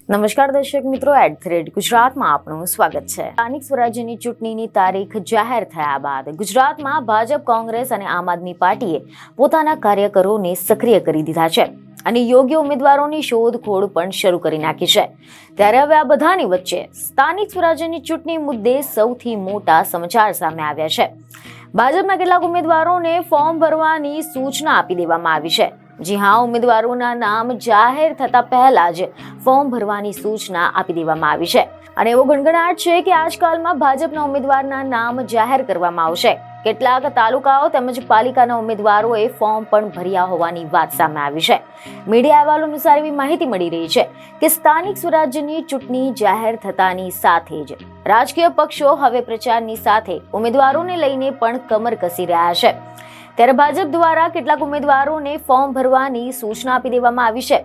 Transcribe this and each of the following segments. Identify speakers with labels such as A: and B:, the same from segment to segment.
A: નમસ્કાર દર્શક મિત્રો, @ગુજરાતમાં આપનું સ્વાગત છે। સ્થાનિક સ્વરાજ્યની ચૂંટણીની તારીખ જાહેર થયા બાદ ગુજરાતમાં ભાજપ, કોંગ્રેસ અને આમ આદમી પાર્ટીએ પોતાના કાર્યકરોને સક્રિય કરી દીધા છે અને યોગ્ય ઉમેદવારોની શોધખોળ પણ શરૂ કરી નાખી છે। ત્યારે હવે આ બધાની વચ્ચે સ્થાનિક સ્વરાજ્યની ચૂંટણી મુદ્દે સૌથી મોટા સમાચાર સામે આવ્યા છે। ભાજપના કેટલાક ઉમેદવારોને ફોર્મ ભરવાની સૂચના આપી દેવામાં આવી છે। જી હા, ઉમેદવારોના નામ જાહેર થતા પહેલા જ ફોર્મ ભરવાની સૂચના આપી દેવામાં આવી છે અને એવો ગણગણાટ છે કે આજકાલમાં ભાજપના ઉમેદવારના નામ જાહેર કરવામાં આવશે। કેટલાક તાલુકાઓ તેમજ પાલિકાના ઉમેદવારોએ ફોર્મ પણ ભર્યા હોવાની વાત સામે આવી છે। મીડિયા અહેવાલો અનુસાર એવી માહિતી મળી રહી છે કે સ્થાનિક સ્વરાજ્યની ચૂંટણી જાહેર થતાની સાથે જ રાજકીય પક્ષો હવે પ્રચારની સાથે ઉમેદવારોને લઈને પણ કમર કસી રહ્યા છે। ત્યારે ભાજપ દ્વારા કેટલાક ઉમેદવારોને ફોર્મ ભરવાની સૂચના આપી દેવામાં આવી છે।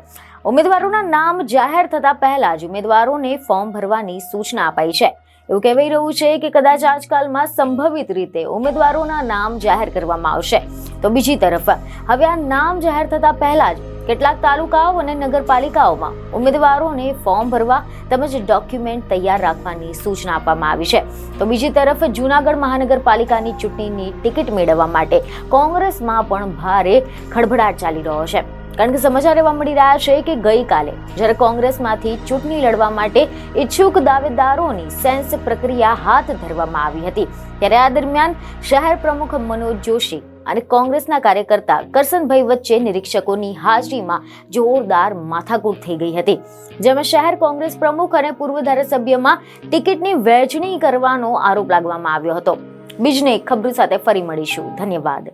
A: ઉમેદવારોના નામ જાહેર થતા પહેલા જ ઉમેદવારોને ફોર્મ ભરવાની સૂચના અપાઈ છે। એવું કહેવાઈ રહ્યું છે કે કદાચ આજકાલમાં સંભવિત રીતે ઉમેદવારોના નામ જાહેર કરવામાં આવશે। તો બીજી તરફ હવે આ નામ જાહેર થતા પહેલા જ કેટલાક તાલુકાઓ અને નગરપાલિકાઓમાં ઉમેદવારોને ફોર્મ ભરવા તેમજ ડોક્યુમેન્ટ તૈયાર રાખવાની સૂચના આપવામાં આવી છે। તો બીજી તરફ જૂનાગઢ મહાનગરપાલિકાની ચૂંટણીની ટિકિટ મેળવવા માટે કોંગ્રેસમાં પણ ભારે ખળભળાટ ચાલી રહ્યો છે। કારણ કે સમાચાર એવા મળી રહ્યા છે કે ગઈકાલે જ્યારે કોંગ્રેસમાંથી ચૂંટણી લડવા માટે ઈચ્છુક દાવેદારોની સેન્સ પ્રક્રિયા હાથ ધરવામાં આવી હતી, ત્યારે આ દરમિયાન શહેર પ્રમુખ મનોજ જોશી અને કોંગ્રેસના કાર્યકર્તા કરસનભાઈ વચ્ચે નિરીક્ષકોની હાજરીમાં જોરદાર માથાકૂટ થઈ ગઈ હતી, જેમાં શહેર કોંગ્રેસ પ્રમુખ અને પૂર્વ ધારાસભ્યમાં ટિકિટની વહેંચણી કરવાનો આરોપ લાગવામાં આવ્યો હતો। બીજને ખબર સાથે ફરી મળીશું। ધન્યવાદ।